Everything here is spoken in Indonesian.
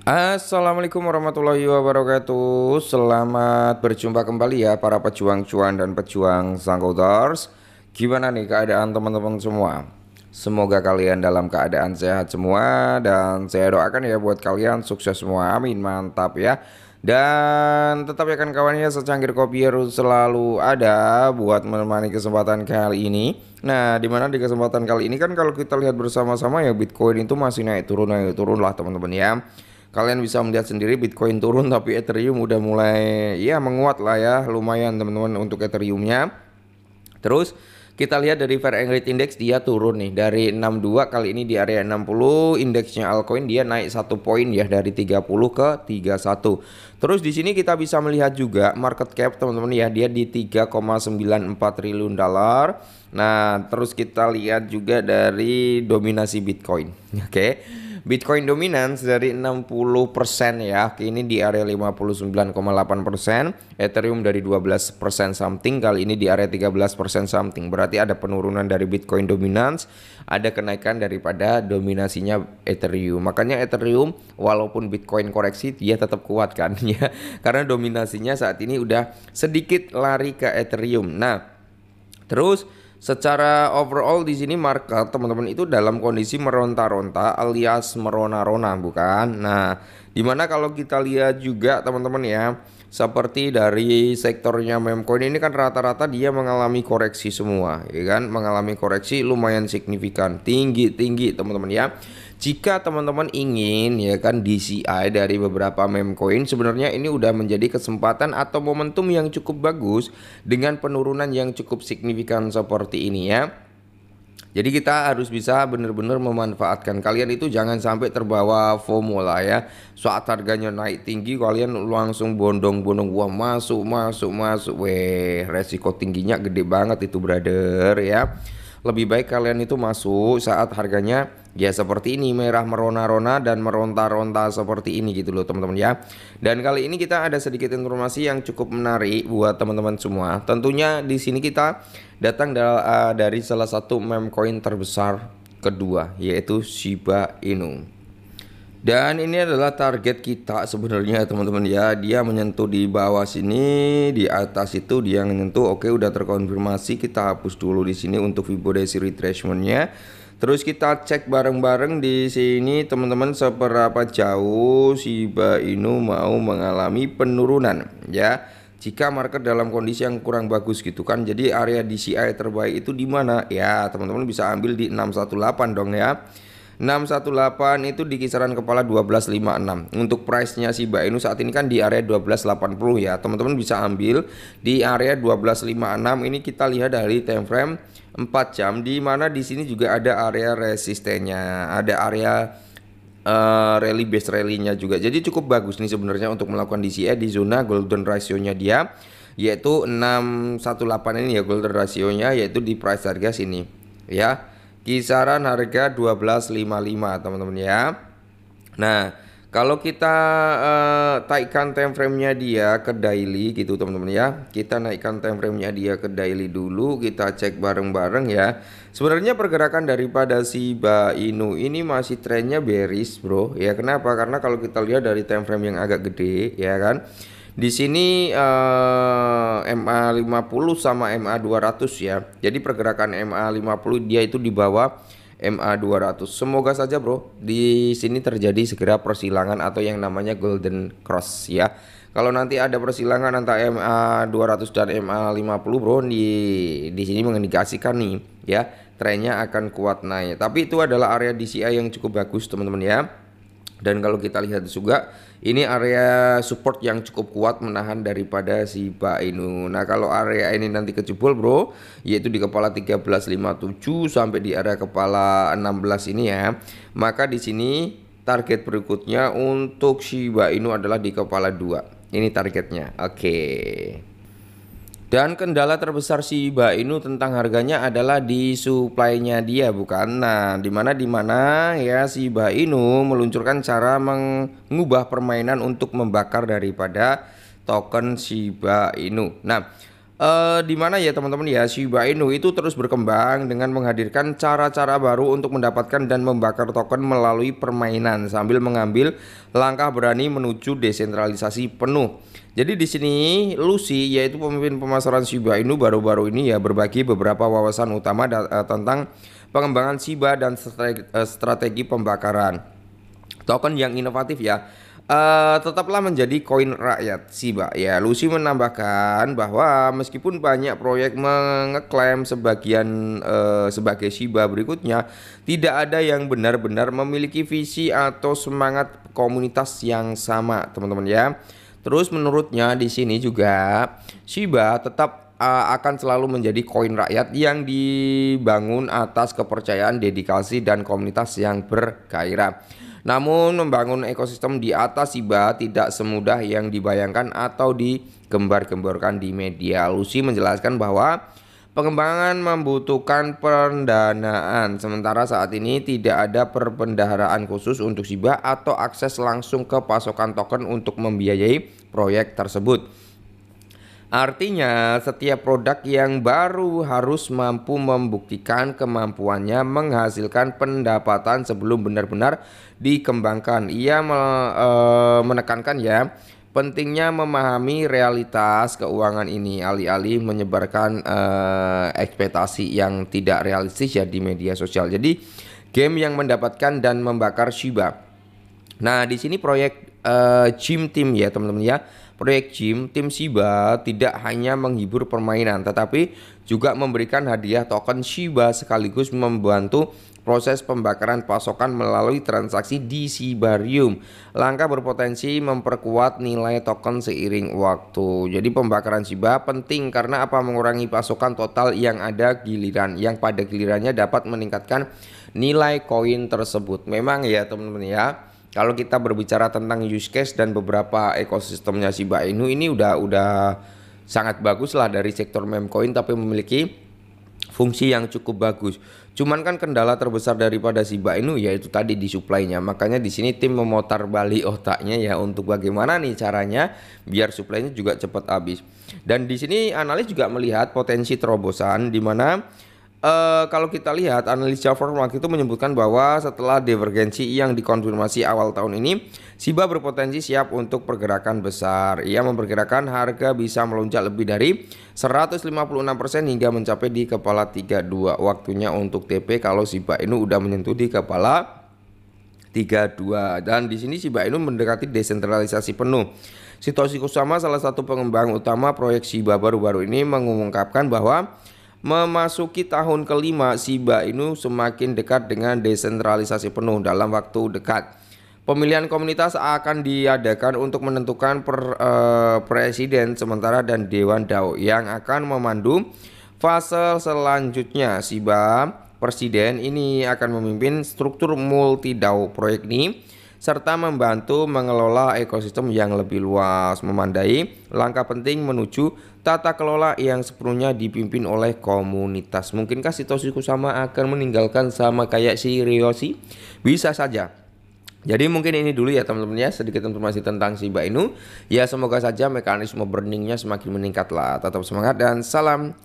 Assalamualaikum warahmatullahi wabarakatuh. Selamat berjumpa kembali ya para pejuang cuan dan pejuang Zangkodars. Gimana nih keadaan teman-teman semua? Semoga kalian dalam keadaan sehat semua dan saya doakan ya buat kalian sukses semua. Amin, mantap ya. Dan tetap ya kan kawannya, secangkir kopi harus selalu ada buat menemani kesempatan kali ini. Nah, dimana di kesempatan kali ini kan kalau kita lihat bersama-sama ya Bitcoin itu masih naik turun lah teman-teman ya. Kalian bisa melihat sendiri Bitcoin turun tapi Ethereum udah mulai ya menguat lah ya, lumayan teman-teman untuk Ethereumnya. Terus kita lihat dari Fair and Great Index dia turun nih dari 62 kali ini di area 60, indeksnya altcoin dia naik 1 poin ya dari 30 ke 31. Terus di sini kita bisa melihat juga market cap teman-teman ya, dia di 3,94 triliun dolar. Nah, terus kita lihat juga dari dominasi Bitcoin. Oke. Bitcoin dominance dari 60% ya, kini di area 59,8%, Ethereum dari 12% something, kali ini di area 13% something. Berarti ada penurunan dari Bitcoin dominance, ada kenaikan daripada dominasinya Ethereum. Makanya Ethereum walaupun Bitcoin koreksi dia tetap kuat kan ya. Karena dominasinya saat ini udah sedikit lari ke Ethereum. Nah, terus secara overall di sini market teman-teman itu dalam kondisi meronta-ronta alias merona-rona bukan. Nah, dimana kalau kita lihat juga teman-teman ya, seperti dari sektornya meme coin ini kan rata-rata dia mengalami koreksi semua, ya kan? Mengalami koreksi lumayan signifikan, tinggi-tinggi teman-teman ya. Jika teman-teman ingin ya kan DCI dari beberapa meme coin, sebenarnya ini udah menjadi kesempatan atau momentum yang cukup bagus dengan penurunan yang cukup signifikan seperti ini ya. Jadi kita harus bisa benar-benar memanfaatkan. Kalian itu jangan sampai terbawa FOMO lah ya. Saat harganya naik tinggi kalian langsung bondong-bondong, wah masuk. Weh, resiko tingginya gede banget itu brother ya. Lebih baik kalian itu masuk saat harganya ya seperti ini, merah merona-rona dan meronta-ronta seperti ini gitu loh teman-teman ya. Dan kali ini kita ada sedikit informasi yang cukup menarik buat teman-teman semua. Tentunya di sini kita datang dari salah satu meme coin terbesar kedua, yaitu Shiba Inu. Dan ini adalah target kita sebenarnya teman-teman ya. Dia menyentuh di bawah sini, di atas itu dia menyentuh. Oke, udah terkonfirmasi. Kita hapus dulu di sini untuk Fibonacci retracement-nya. Terus kita cek bareng-bareng di sini teman-teman seberapa jauh Shiba Inu mau mengalami penurunan ya. Jika market dalam kondisi yang kurang bagus gitu kan. Jadi area DCI terbaik itu di mana? Ya, teman-teman bisa ambil di 618 dong ya. 618 itu di kisaran kepala 1256. Untuk price-nya Shiba Inu saat ini kan di area 1280 ya. Teman-teman bisa ambil di area 1256. Ini kita lihat dari time frame 4 jam di mana di sini juga ada area resistennya, ada area rally base rally-nya juga. Jadi cukup bagus nih sebenarnya untuk melakukan DCA di zona golden ratio-nya dia yaitu 618 ini ya golden ratio-nya, yaitu di price harga sini ya. Kisaran harga 1255 teman-teman ya. Nah, kalau kita taikkan time frame-nya dia ke daily gitu teman-teman ya. Kita naikkan time frame-nya dia ke daily dulu, kita cek bareng-bareng ya. Sebenarnya pergerakan daripada Shiba Inu ini masih trennya bearish, bro. Ya, kenapa? Karena kalau kita lihat dari time frame yang agak gede ya kan. Di sini MA50 sama MA200 ya. Jadi pergerakan MA50 dia itu di bawah MA200. Semoga saja bro di sini terjadi segera persilangan atau yang namanya golden cross ya. Kalau nanti ada persilangan antara MA200 dan MA50 bro, di sini mengindikasikan nih ya trennya akan kuat naik. Tapi itu adalah area DCI yang cukup bagus teman-teman ya. Dan kalau kita lihat juga ini area support yang cukup kuat menahan daripada Shiba Inu. Nah, kalau area ini nanti kejebol bro, yaitu di kepala 1357 sampai di area kepala 16 ini ya. Maka di sini target berikutnya untuk Shiba Inu adalah di kepala 2. Ini targetnya. Oke. Dan kendala terbesar Shiba Inu tentang harganya adalah di supply-nya dia bukan. Nah, dimana ya Shiba Inu meluncurkan cara mengubah permainan untuk membakar daripada token Shiba Inu. Nah, Di mana ya teman-teman ya, Shiba Inu itu terus berkembang dengan menghadirkan cara-cara baru untuk mendapatkan dan membakar token melalui permainan sambil mengambil langkah berani menuju desentralisasi penuh. Jadi di sini Lucy yaitu pemimpin pemasaran Shiba Inu baru-baru ini ya berbagi beberapa wawasan utama tentang pengembangan Shiba dan strategi pembakaran token yang inovatif ya. Tetaplah menjadi koin rakyat Shiba ya. Lucy menambahkan bahwa meskipun banyak proyek mengeklaim sebagai Shiba berikutnya, tidak ada yang benar-benar memiliki visi atau semangat komunitas yang sama, teman-teman ya. Terus menurutnya di sini juga Shiba tetap akan selalu menjadi koin rakyat yang dibangun atas kepercayaan, dedikasi, dan komunitas yang bergairah. Namun membangun ekosistem di atas Shiba tidak semudah yang dibayangkan atau digembar-gemborkan di media. Lucy menjelaskan bahwa pengembangan membutuhkan pendanaan, sementara saat ini tidak ada perbendaharaan khusus untuk Shiba atau akses langsung ke pasokan token untuk membiayai proyek tersebut. Artinya, setiap produk yang baru harus mampu membuktikan kemampuannya menghasilkan pendapatan sebelum benar-benar dikembangkan. Ia menekankan ya, pentingnya memahami realitas keuangan ini alih-alih menyebarkan ekspektasi yang tidak realistis ya di media sosial. Jadi, game yang mendapatkan dan membakar Shiba. Nah, di sini proyek Gym Team ya teman-teman ya. Proyek Gym Team Shiba tidak hanya menghibur permainan tetapi juga memberikan hadiah token Shiba sekaligus membantu proses pembakaran pasokan melalui transaksi di Shibarium. Langkah berpotensi memperkuat nilai token seiring waktu. Jadi pembakaran Shiba penting karena apa? Mengurangi pasokan total yang yang pada gilirannya dapat meningkatkan nilai koin tersebut. Memang ya teman-teman ya. Kalau kita berbicara tentang use case dan beberapa ekosistemnya Shiba Inu ini udah sangat bagus lah dari sektor meme coin, tapi memiliki fungsi yang cukup bagus. Cuman kan kendala terbesar daripada Shiba Inu yaitu tadi di supply-nya. Makanya di sini tim memutar balik otaknya ya untuk bagaimana nih caranya biar supply-nya juga cepat habis. Dan di sini analis juga melihat potensi terobosan di mana kalau kita lihat analis Java itu menyebutkan bahwa setelah divergensi yang dikonfirmasi awal tahun ini, Shiba berpotensi siap untuk pergerakan besar. Ia memperkirakan harga bisa melonjak lebih dari 156% hingga mencapai di kepala 32. Waktunya untuk TP kalau Shiba Inu udah menyentuh di kepala 32. Dan di sini Shiba Inu mendekati desentralisasi penuh. Satoshi Kusama, salah satu pengembang utama proyek Shiba baru-baru ini, mengungkapkan bahwa memasuki tahun kelima, Shiba Inu semakin dekat dengan desentralisasi penuh dalam waktu dekat. Pemilihan komunitas akan diadakan untuk menentukan presiden sementara dan Dewan DAO yang akan memandu fase selanjutnya. Shiba presiden ini akan memimpin struktur multi DAO proyek ini serta membantu mengelola ekosistem yang lebih luas, memandai langkah penting menuju tata kelola yang sepenuhnya dipimpin oleh komunitas. Mungkinkah Satoshi Kusama akan meninggalkan sama kayak si Ryoshi? Bisa saja. Jadi mungkin ini dulu ya teman-teman ya, sedikit informasi tentang Shiba Inu. Ya semoga saja mekanisme burningnya semakin meningkat lah. Tetap semangat dan salam